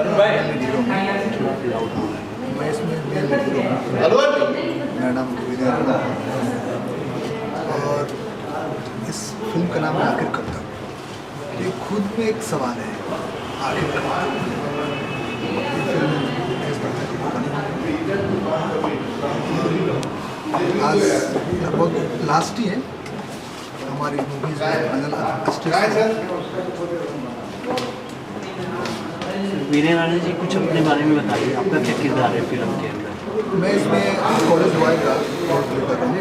Hero हूँ। मैं इसमें मेन हीरो हूँ। मेरा नाम विनय अरोड़ा है और इस फिल्म का नाम है आखिर कब तक। ये खुद में एक सवाल है, आखिर कब तक। ये फिल्म देश भक्त की बनी आज लगभग लास्ट ही है हमारी मूवीज में फाइनल। विनय राणा जी, कुछ अपने बारे में बताइए, आपका क्या किरदार है फिल्म के अंदर? मैं इसमें कॉलेज बॉय का रोल प्ले कर रहा हूँ।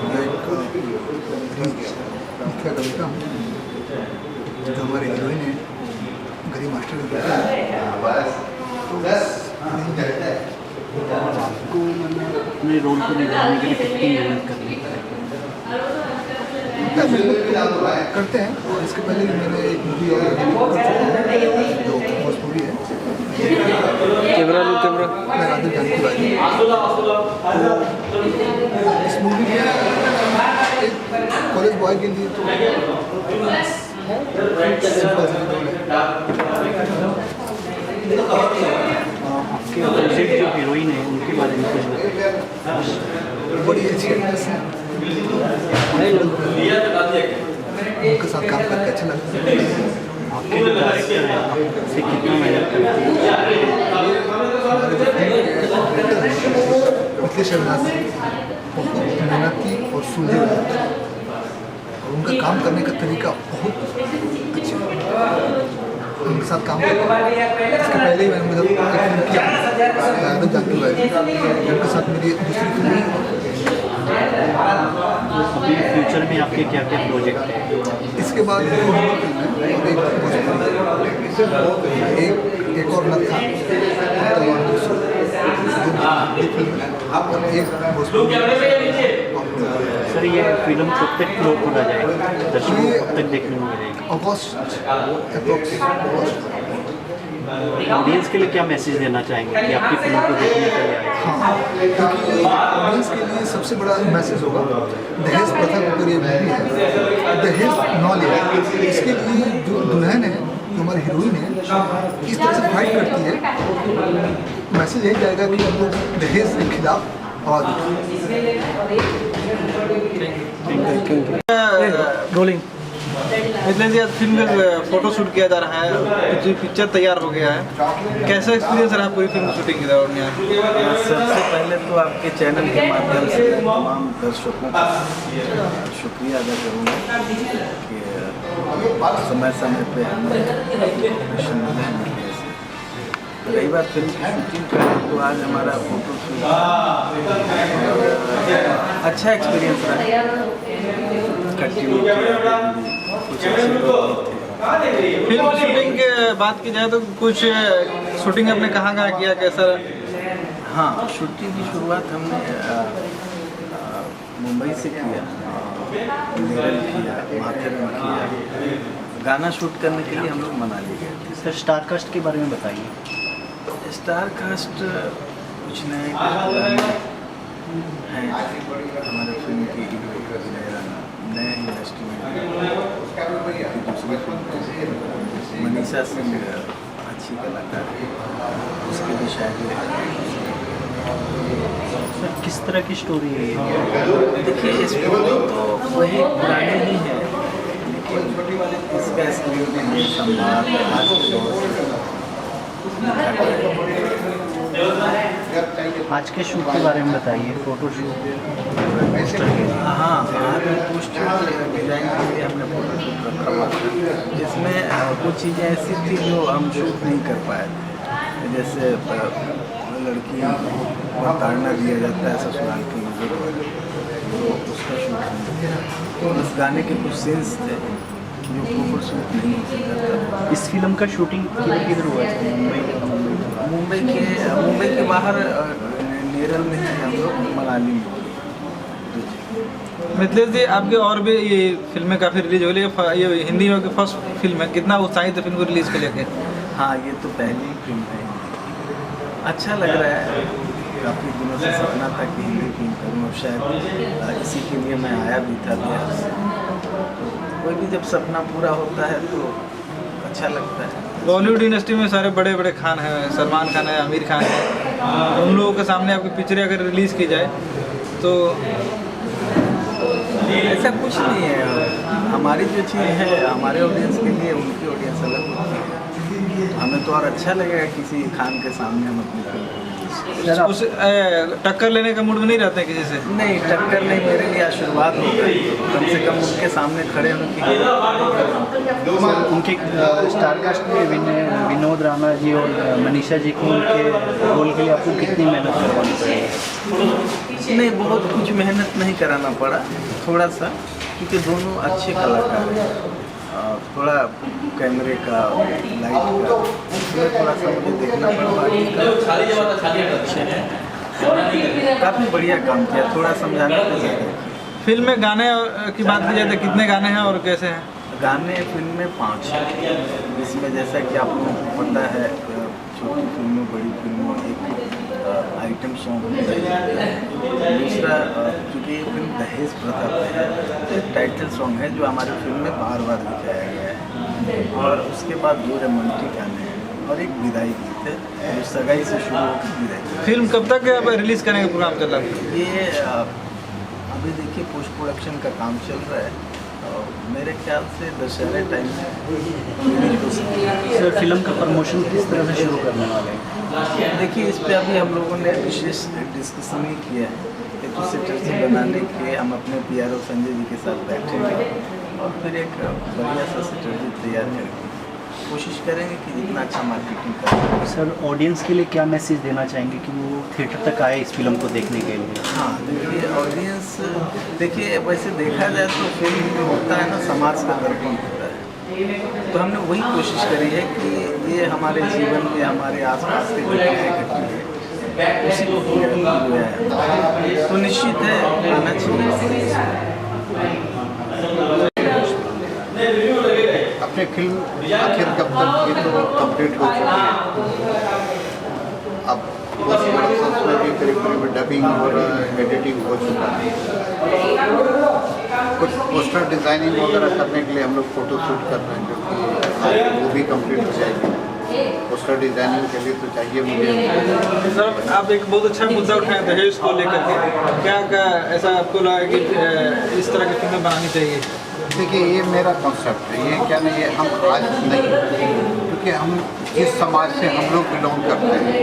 मैं एक मुखिया कविता हूँ जो हमारे हीरोइन है गरी मास्टर की बेटी है। आपको मतलब अपने रोल को निभाने के लिए कितनी मेहनत करनी है? करते हैं और इसके पहले भी मैंने एक मूवी और जो भोजपुरी है मैं राधे जानकी बाई। इस मूवी में एक कॉलेज बॉय के लिए तो सिंपल सी रोल है। आपके अपोजिट जो हीरोइन है उनके बारे में कुछ बताइए। बड़ी अच्छी एक्ट्रेस है, उनके साथ काम करके अच्छा लगता है। आपके जो डायरेक्टर हैं आपसे कितना मेहनत करते हैं? मिथिलेश शर्मा से बहुत मेहनती और सुलझे हुए और उनका काम करने का तरीका बहुत अच्छा है। उनके साथ काम करके इसके पहले ही मैंने मुझे एक फिल्म किया राधे जानकी बाई, उनके साथ मेरी दूसरी फिल्म। अभी फ्यूचर में आपके क्या क्या प्रोजेक्ट हैं? इसके बाद एक फिल्म है और एक और नथा और एक सर, ये फिल्म कब तक फ्लोर पर आ जाएगी, दर्शकों को कब तक देखने को मिलेगी? अगस्त अप्रॉक्स। ऑडियंस के लिए क्या मैसेज देना चाहेंगे कि आपकी फिल्म को देखने के लिए आए? हाँ, क्योंकि ऑडियंस के लिए सबसे बड़ा मैसेज होगा दहेज प्रथा के ऊपर ये मूवी है, दहेज नॉ ले। इसके लिए जो दुल्हन है, जो हमारी हीरोइन है, इस तरह से फाइट करती है। मैसेज यही जाएगा कि हम लोग दहेज के खिलाफ आवाज़ उठाएं। रोलिंग इसलिए फिल्म का फोटो शूट किया जा रहा है, पिक्चर तैयार हो गया है। कैसा एक्सपीरियंस रहा पूरी फिल्म शूटिंग के दौरान यहाँ? सबसे पहले तो आपके चैनल के माध्यम से तमाम दर्शकों का शुक्रिया अदा करूँगा कि समय समय पे हमें इंफॉर्मेशन मिले। रही बात फिल्म की शूटिंग का, तो आज हमारा फोटो शूट अच्छा एक्सपीरियंस रहा। कुछ अच्छे लोग थे। फिल्म शूटिंग के बात की जाए तो कुछ शूटिंग आपने कहाँ किया, कैसा? हाँ, शूटिंग की शुरुआत हमने मुंबई से किया, नेरल किया, माथेरन किया। गाना शूट करने के लिए हम लोग मनाली गए थे। सर, स्टार कास्ट के बारे में बताइए। स्टार कास्ट कुछ नए हैं हमारे फिल्म की नए इंडस्ट्री में। दूसरी फिल्म मनीषा सिंह अच्छी कलाकार है, उसके भी शायद। सर, किस तरह की स्टोरी है ये? देखिए, स्टोरी तो वही पुरानी ही है, लेकिन इसका स्क्रीन में संवाद आज के दौर से आज के शूट के बारे में बताइए, फोटो शूट। हाँ, आज पोस्टर डिजाइन के लिए हमने फोटो शूट रखा हुआ था, जिसमें कुछ चीज़ें ऐसी थी जो हम शूट नहीं कर पाए थे। जैसे लड़की को ताड़ना दिया जाता है ससुराल की नजर, तो उसका शूट नहीं किया। तो उस गाने के कुछ सीन्स थे जो प्रॉपर शूट नहीं हो सकता था। इस फिल्म का शूटिंग किधर हुआ है? मुंबई के बाहर नेरल में ही, हम लोग मनाली में। मिथिलेश जी, आपके और भी ये फिल्में काफ़ी रिलीज हो रही है, ये हिंदी में फर्स्ट फिल्म है, कितना उत्साहित है फिल्म को रिलीज़ के लेके? हाँ, ये तो पहली फिल्म है, अच्छा लग रहा है। काफ़ी दिनों से सपना था कि हिंदी फिल्म करूँ, और शायद इसी के लिए मैं आया भी था बिहार से। कोई भी जब सपना पूरा होता है तो अच्छा लगता है। बॉलीवुड इंडस्ट्री में सारे बड़े बड़े खान हैं, सलमान खान है, आमिर खान है, उन लोगों के सामने आपकी पिक्चरें अगर रिलीज़ की जाए तो ऐसा कुछ नहीं है। हमारी जो चीज़ है हमारे ऑडियंस के लिए, उनकी ऑडियंस अलग होती है। हमें तो और अच्छा लगेगा किसी खान के सामने हम अपनी फिल्म उस टक्कर लेने का मूड में नहीं रहते हैं किसी से? नहीं, टक्कर नहीं, मेरे लिए आशीर्वाद हो गई। कम से कम उनके सामने खड़े होने की उनके स्टारकास्ट में विनोद राणा जी और मनीषा जी को उनके रोल के लिए आपको कितनी मेहनत करवानी पड़ी? नहीं, बहुत कुछ मेहनत नहीं कराना पड़ा, थोड़ा सा, क्योंकि दोनों अच्छे कलाकार हैं। थोड़ा कैमरे का, लाइट का, उसमें थोड़ा सा मुझे देखना पड़ा। काफ़ी बढ़िया काम किया, थोड़ा समझाने को ज़्यादा। फिल्म में गाने की बात की जाए तो कितने गाने हैं और कैसे हैं? गाने फिल्म में 5 हैं, जिसमें जैसा कि आप लोगों को पता है, छोटी फिल्मों, बड़ी फिल्मों, एक आइटम सॉन्ग होता है। दूसरा, क्योंकि ये फिल्म दहेज प्रथा पे है, तो टाइटल सॉन्ग है जो हमारी फिल्म में बार बार दिखाया गया है। और उसके बाद 2 रोमांटिक गाने हैं और एक विदाई गीत है जो सगाई से शुरू होकर विदाई। फिल्म कब तक रिलीज़ करने का प्रोग्राम चल रहा है? ये अभी देखिए पोस्ट प्रोडक्शन का काम चल रहा है, मेरे ख्याल से दशहरे टाइम में रिलीज हो सकती है। सर, फिल्म का प्रमोशन किस तरह से शुरू करने वाले हैं? देखिए, इस पे अभी हम लोगों ने विशेष डिस्कशन नहीं किया है। एक दूसरे चर्चा बनाने के हम अपने PRO संजय जी के साथ बैठेंगे और फिर एक बढ़िया सा स्ट्रेटजी तैयार करेंगे। कोशिश करेंगे कि जितना अच्छा मार्केटिंग करें। सर, ऑडियंस के लिए क्या मैसेज देना चाहेंगे कि वो थिएटर तक आए इस फिल्म को देखने के लिए? हाँ, देखिए ऑडियंस, देखिए वैसे देखा जाए तो फिल्म जो होता है ना, समाज का दर्पण होता है। तो हमने वही कोशिश करी है कि ये हमारे जीवन में, हमारे आसपास के जो घटनाएं उसी को है, तो निश्चित है आना चाहिए। अपने फिल्म आखिर कब तक ये तो कंप्लीट हो चुकी है। अब पोस्ट प्रोडक्शन में भी करीब करीब डबिंग और एडिटिंग हो चुका है। कुछ पोस्टर डिज़ाइनिंग वगैरह करने के लिए हम लोग फ़ोटो शूट कर रहे हैं, जो कि वो भी कंप्लीट हो जाएगी। पोस्टर डिज़ाइनिंग के लिए तो चाहिए मुझे। सर, आप एक बहुत अच्छा मुद्दा उठाए दहेज को लेकर के, क्या ऐसा आपको लगा कि इस तरह की फिल्में बनानी चाहिए? देखिए, ये मेरा कॉन्सेप्ट है। ये क्या नहीं है, हम आज नहीं, क्योंकि हम जिस समाज से हम लोग बिलोंग करते हैं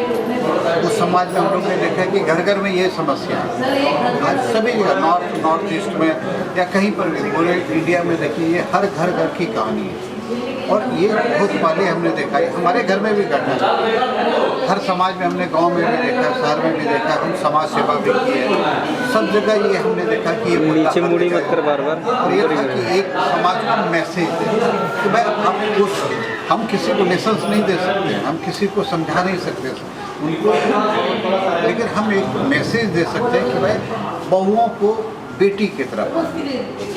उस समाज में हम लोग ने देखा है कि घर घर में ये समस्या है। आज सभी जगह नॉर्थ ईस्ट में या कहीं पर भी पूरे इंडिया में देखिए, ये हर घर की कहानी है। और ये बहुत पहले हमने देखा है, हमारे घर में भी घटना है, हर समाज में हमने, गांव में भी देखा, शहर में भी देखा, हम समाज सेवा भी की है, सब जगह ये हमने देखा कि ये नीचे मुड़ी मत कर बार-बार। और ये था कि एक समाज का मैसेज है कि भाई हम किसी को लेसन्स नहीं दे सकते, हम किसी को समझा नहीं सकते उनको, लेकिन हम एक मैसेज दे सकते हैं कि भाई बहुओं को बेटी की तरह,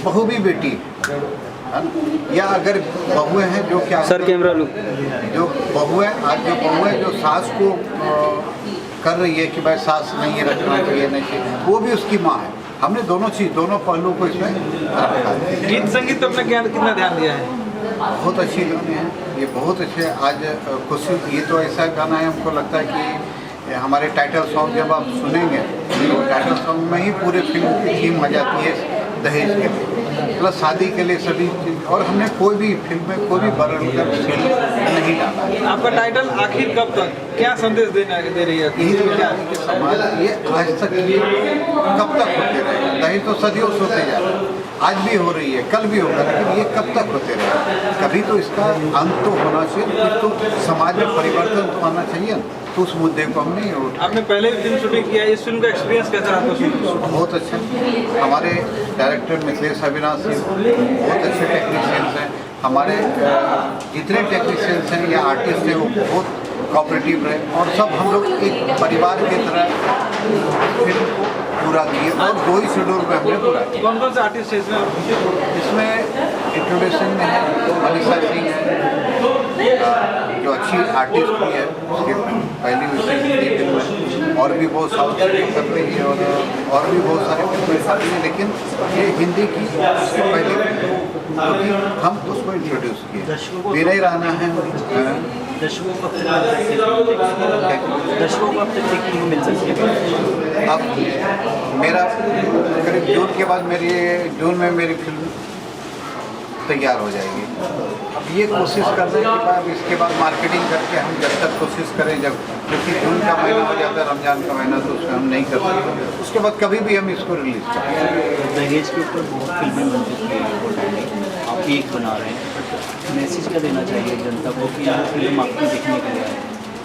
बहू भी बेटी है, या अगर बहुएं हैं जो क्या सर कैमरा लो, जो बहुएं आज जो बहुएं जो सास को कर रही है कि भाई सास नहीं रखना चाहिए, नहीं चाहिए, वो भी उसकी माँ है। हमने दोनों पहलू को इसमें रखा है। गीत संगीत तो अपने कितना ध्यान दिया है? बहुत अच्छी गाने हैं ये, बहुत अच्छे। आज खुशी, ये तो ऐसा गाना है, हमको लगता है कि हमारे टाइटल सॉन्ग जब आप सुनेंगे तो टाइटल सॉन्ग में ही पूरे फिल्म की थीम आ जाती है दहेज के लिए, प्लस शादी के लिए सभी चीज़। और हमने कोई भी फिल्म में कोई भी बरल कर फिल्म नहीं डाला। आपका टाइटल आखिर कब तक, क्या संदेश दे रही है? यही तो क्या है कि समाज ये आज तक ये कब तक होते रहेगा? दहेज तो सदियों से होते जा रहा है, आज भी हो रही है, कल भी होगा, लेकिन ये कब तक होते रहेगा? कभी तो इसका अंत तो होना चाहिए, कुछ तो समाज में परिवर्तन तो आना चाहिए, तो उस मुद्दे को हम नहीं उठा। आपने पहले भी फिल्म शूटिंग किया है, इस फिल्म का एक्सपीरियंस कैसा रहा आपका? बहुत अच्छा। हमारे डायरेक्टर मिथिलेश अविनाश जी बहुत अच्छे टेक्नीशियंस हैं। हमारे जितने टेक्नीशियंस हैं या आर्टिस्ट हैं वो बहुत कोऑपरेटिव रहे, और सब हम लोग एक परिवार की तरह फिल्म को पूरा किए और 2 ही शेड्यूल में हमने पूरा किया। कौन कौन से आर्टिस्ट हैं इसमें इंट्रोडक्शन में है मनीषा सिंह है, जो अच्छी आर्टिस्ट भी है, उसके पहली फिल्म है। और भी बहुत साउथ फिल्म कर रही है और भी बहुत सारे फिल्में कर रही है, लेकिन ये हिंदी की उससे पहले क्योंकि हम उसको इंट्रोड्यूस किए। विनय राणा है, दर्शकों को अब तक देखने को मिल सकती है। अब मेरा करीब जून के बाद जून में मेरी फिल्म तैयार हो जाएगी। अब ये कोशिश कर रहे हैं कि अब इसके बाद मार्केटिंग करके हम जब तक कोशिश करें, जब क्योंकि जून का महीना हो जाता है, रमजान का महीना, तो उसमें हम नहीं कर सकते, उसके बाद कभी भी हम इसको रिलीज करें। दहेज के ऊपर बहुत फिल्में बन चुकी हैं, आप एक बना रहे हैं, मैसेज क्या देना चाहिए जनता को कि यह फिल्म आपको देखने के लिए आए?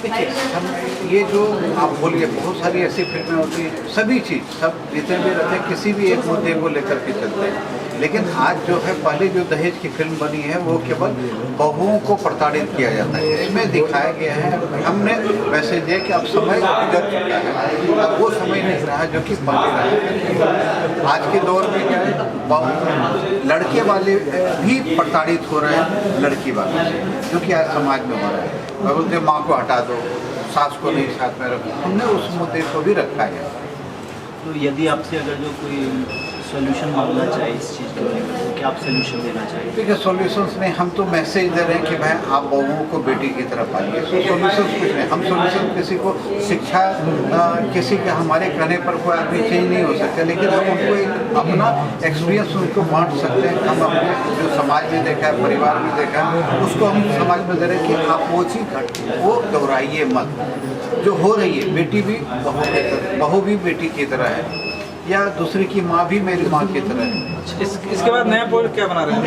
देखिए, हम ये जो आप बोलिए बहुत सारी ऐसी फिल्में होती हैं, सभी चीज़ सब जितने भी रहते हैं किसी भी एक मुद्दे को लेकर के चलते हैं, लेकिन आज जो है पहले जो दहेज की फिल्म बनी है वो केवल बहुओं को प्रताड़ित किया जाता है। इसमें दिखाया गया है, हमने मैसेज है कि अब समय गुजर चुका है, अब वो समय नहीं रहा जो कि पहले रहा। आज के दौर में क्या है, लड़के वाले भी प्रताड़ित हो रहे हैं लड़की वालों से, जो कि आज समाज में हो रहा है। और उसने माँ को हटा दो, सास को नहीं साथ में रखो, हमने उस मुद्दे को भी रखा है। तो यदि आपसे अगर जो कोई सोल्यूशन मांगना चाहे इस चीज़ को लेकर, तो क्या आप सोल्यूशन देना चाहिए? देखिए, सॉल्यूशंस नहीं, हम तो मैसेज दे रहे हैं कि भाई आप बहुओं को बेटी की तरफ आइए। सॉल्यूशंस कुछ नहीं, हम सॉल्यूशन किसी को शिक्षा किसी के हमारे कहने पर कोई आदमी चेंज नहीं हो सकता, लेकिन हम उनको एक अपना एक्सपीरियंस उनको बांट सकते हैं। हम अपने जो समाज में देखा है, परिवार में देखा है, उसको हम समाज में दे रहे हैं कि आप वो चीज़ वो दोहराइए मत, जो हो रही है। बेटी भी बहू भी बेटी की तरह है, या दूसरी की माँ भी मेरी माँ की तरह है। इसके बाद नया प्रोजेक्ट क्या बना रहे हैं?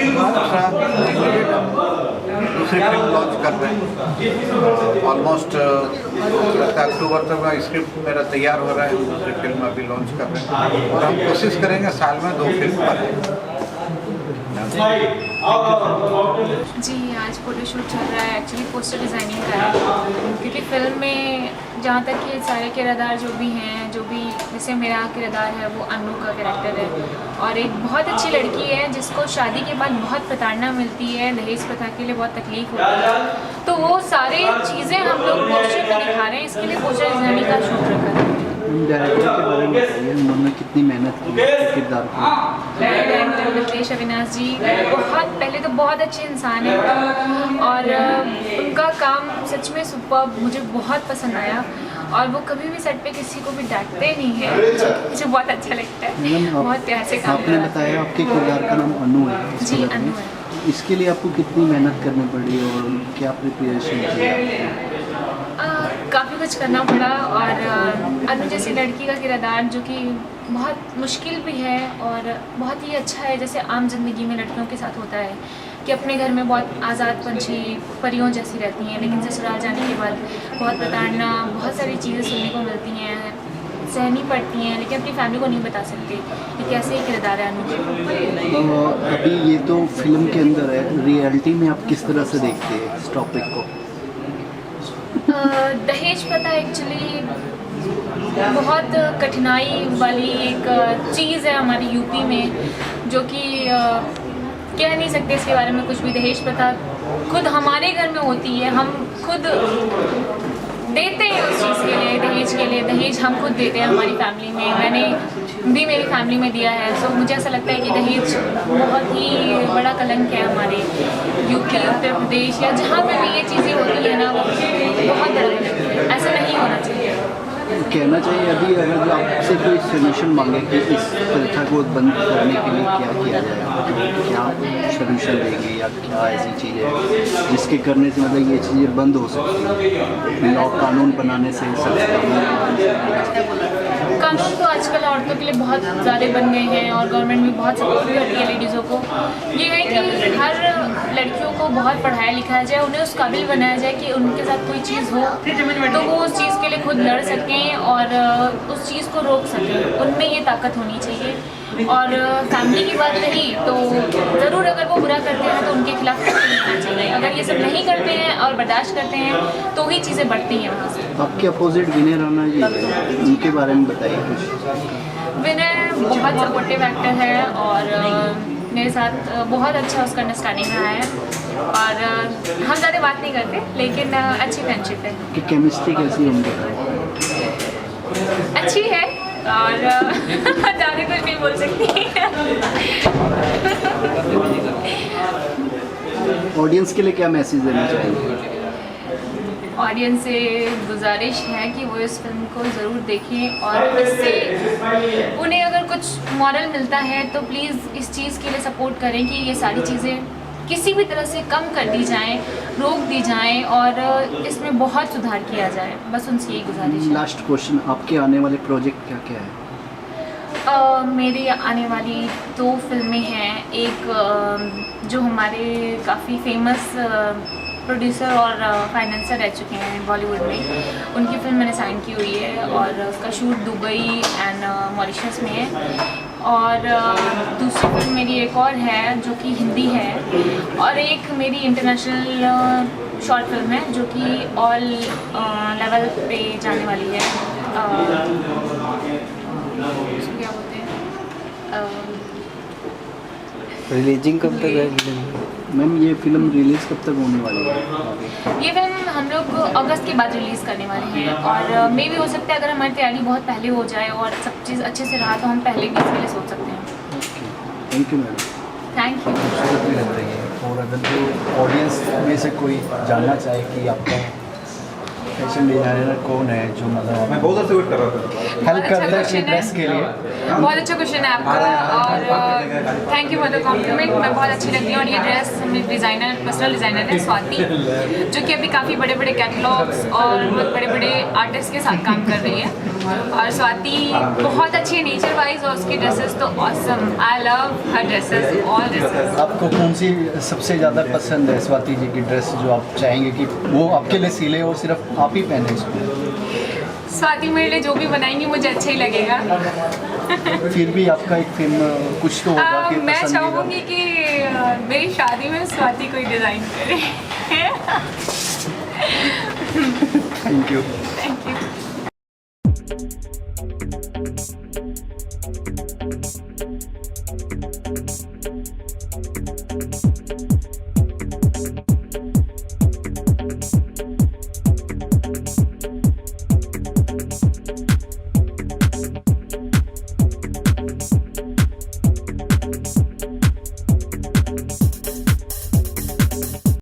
दूसरी फिल्म लॉन्च कर रहे हैं, ऑलमोस्ट लगता है अक्टूबर तक का स्क्रिप्ट मेरा तैयार हो रहा है। दूसरी फिल्म अभी लॉन्च कर रहे हैं और हम कोशिश करेंगे साल में 2 फिल्म बने। जी, आज फोटोशूट चल रहा है, एक्चुअली पोस्टर डिज़ाइनिंग का है, क्योंकि फिल्म में जहाँ तक ये सारे किरदार जो भी हैं, जो भी जैसे मेरा किरदार है वो अनु का कैरेक्टर है, और एक बहुत अच्छी लड़की है जिसको शादी के बाद बहुत प्रताड़ना मिलती है, दहेज प्रथा के लिए बहुत तकलीफ होती है, तो वो सारी चीज़ें हम लोग पोस्टर में दिखा रहे हैं। इसके लिए पोस्टर डिज़ाइनिंग का शूट रखा है। डायरेक्टर के बारे में बताइए, उन्होंने कितनी मेहनत की किरदार को? डायरेक्टर मिथिलेश अविनाश जी बहुत पहले तो बहुत अच्छे इंसान हैं, और उनका काम सच में सुपर्ब, मुझे बहुत पसंद आया, और वो कभी भी सेट पे किसी को भी डांटते नहीं है, मुझे बहुत अच्छा लगता है, बहुत प्यार से काम आपने बताया आपके किरदार का नाम अनु है। जी, अनु है। इसके लिए आपको कितनी मेहनत करनी पड़ी और क्या प्रिपरेशन किया? काफ़ी कुछ करना पड़ा, और अनु जैसी लड़की का किरदार जो कि बहुत मुश्किल भी है और बहुत ही अच्छा है, जैसे आम जिंदगी में लड़कियों के साथ होता है कि अपने घर में बहुत आज़ाद पंछी परियों जैसी रहती हैं, लेकिन ससुराल जाने के बाद बहुत प्रताड़ना, बहुत सारी चीज़ें सुनने को मिलती हैं, सहनी पड़ती हैं, लेकिन अपनी फैमिली को नहीं बता सकते कि कैसे ही किरदार है अनु के। अभी ये तो फिल्म के अंदर है, रियलिटी में आप किस तरह से देखते हैं इस टॉपिक को? दहेज प्रथा एक्चुअली बहुत कठिनाई वाली एक चीज़ है हमारी यूपी में, जो कि कह नहीं सकते इसके बारे में कुछ भी। दहेज प्रथा खुद हमारे घर में होती है, हम खुद देते हैं उस चीज़ के लिए, दहेज के लिए। दहेज हम खुद देते हैं हमारी फैमिली में, मैंने भी मेरी फैमिली में दिया है। सो मुझे ऐसा लगता है कि दहेज बहुत ही बड़ा कलंक है हमारे यूपी, उत्तर प्रदेश या जहाँ पे भी ये चीज़ें होती है ना, वो बहुत बड़ा कलंक है, ऐसा नहीं होना चाहिए। कहना चाहिए अभी अगर जो आपसे कोई सोल्यूशन मांगे कि इस प्रथा को बंद करने के लिए क्या किया जाए, तो क्या सोल्यूशन देंगे या क्या ऐसी चीज़ है जिसके करने से मतलब ये चीज़ें बंद हो सकती है? लॉ कानून बनाने से कानून तो आजकल औरतों के लिए बहुत ज़्यादा बन गए हैं, और गवर्नमेंट भी बहुत सपोर्ट करती है लेडीज़ों को। ये है कि हर लड़कियों को बहुत पढ़ाया लिखाया जाए, उन्हें उस काबिल बनाया जाए कि उनके साथ कोई चीज़ हो तो वो उस चीज़ के लिए खुद लड़ सकें और उस चीज़ को रोक सकें, उनमें ये ताकत होनी चाहिए। और फैमिली की बात रही तो ज़रूर अगर वो बुरा करते हैं तो उनके खिलाफ होना चाहिए। अगर ये सब नहीं करते हैं और बर्दाश्त करते हैं तो ही चीज़ें बढ़ती हैं वहाँ से। आपके अपोजिट विनय राणा जी है, उनके बारे में बताइए कुछ। विनय बहुत सपोर्टिव एक्टर है और मेरे साथ बहुत अच्छा उसका अंडरस्टैंडिंग रहा है, और हम ज़्यादा बात नहीं करते लेकिन अच्छी फ्रेंडशिप है। कि केमिस्ट्री कैसी है उनके? अच्छी है और ज़्यादा कुछ नहीं बोल सकती। ऑडियंस के लिए क्या मैसेज देना चाहेंगे? ऑडियंस से गुजारिश है कि वो इस फिल्म को ज़रूर देखें और इससे उन्हें अगर कुछ मॉरल मिलता है तो प्लीज़ इस चीज़ के लिए सपोर्ट करें कि ये सारी चीज़ें किसी भी तरह से कम कर दी जाएं, रोक दी जाएं और इसमें बहुत सुधार किया जाए। बस उनसे यही गुजारिश है। लास्ट क्वेश्चन, आपके आने वाले प्रोजेक्ट क्या क्या है? मेरी आने वाली 2 फिल्में हैं। एक जो हमारे काफ़ी फेमस प्रोड्यूसर और फाइनेंसर रह चुके हैं बॉलीवुड में, उनकी फिल्म मैंने साइन की हुई है और उसका शूट दुबई एंड मॉरिशस में है। और दूसरी फिल्म मेरी एक और है जो कि हिंदी है और एक मेरी इंटरनेशनल शॉर्ट फिल्म है जो कि ऑल लेवल पे जाने वाली है। उसको क्या बोलते हैं, रिलीजिंग कब तक है? मैम ये फिल्म रिलीज़ कब तक होने वाली है? ये फिल्म हम लोग अगस्त के बाद रिलीज़ करने वाले हैं और मे भी हो सकता है अगर हमारी तैयारी बहुत पहले हो जाए और सब चीज़ अच्छे से रहा तो हम पहले भी इसके लिए सोच सकते हैं। Okay, thank you madam. Thank you. खूबसूरत भी लग रही है। और अगर जो ऑडियंस में से कोई जानना चाहे कि आपका फैशन डिजाइनर कौन है जो मतलब मैं बहुत से वेट कर रहा था। हेल्प करता है अपनी ड्रेस के लिए? बहुत अच्छा क्वेश्चन है आपका और thank you for the compliment. मैं बहुत अच्छी लगती हूँ और ये ड्रेस मेरी डिज़ाइनर, पर्सनल डिज़ाइनर है स्वाति, जो कि अभी काफ़ी बड़े बड़े कैटलॉग्स और बहुत बड़े बड़े आर्टिस्ट के साथ काम कर रही है। और स्वाति बहुत अच्छी है नेचर वाइज और उसकी ड्रेसेस तो awesome. I love her dresses, all dresses. आपको कौन सी सबसे ज़्यादा पसंद है स्वाति जी की ड्रेस जो आप चाहेंगे कि वो आपके लिए सिले और सिर्फ आप ही पहने इसको? स्वाति मेरे लिए जो भी बनाएंगी मुझे अच्छा ही लगेगा। फिर भी आपका एक फिल्म कुछ तो होगा कि मैं पसंदीदा? चाहूँगी कि मेरी शादी में स्वाति कोई डिज़ाइन करे। Thank you. Thank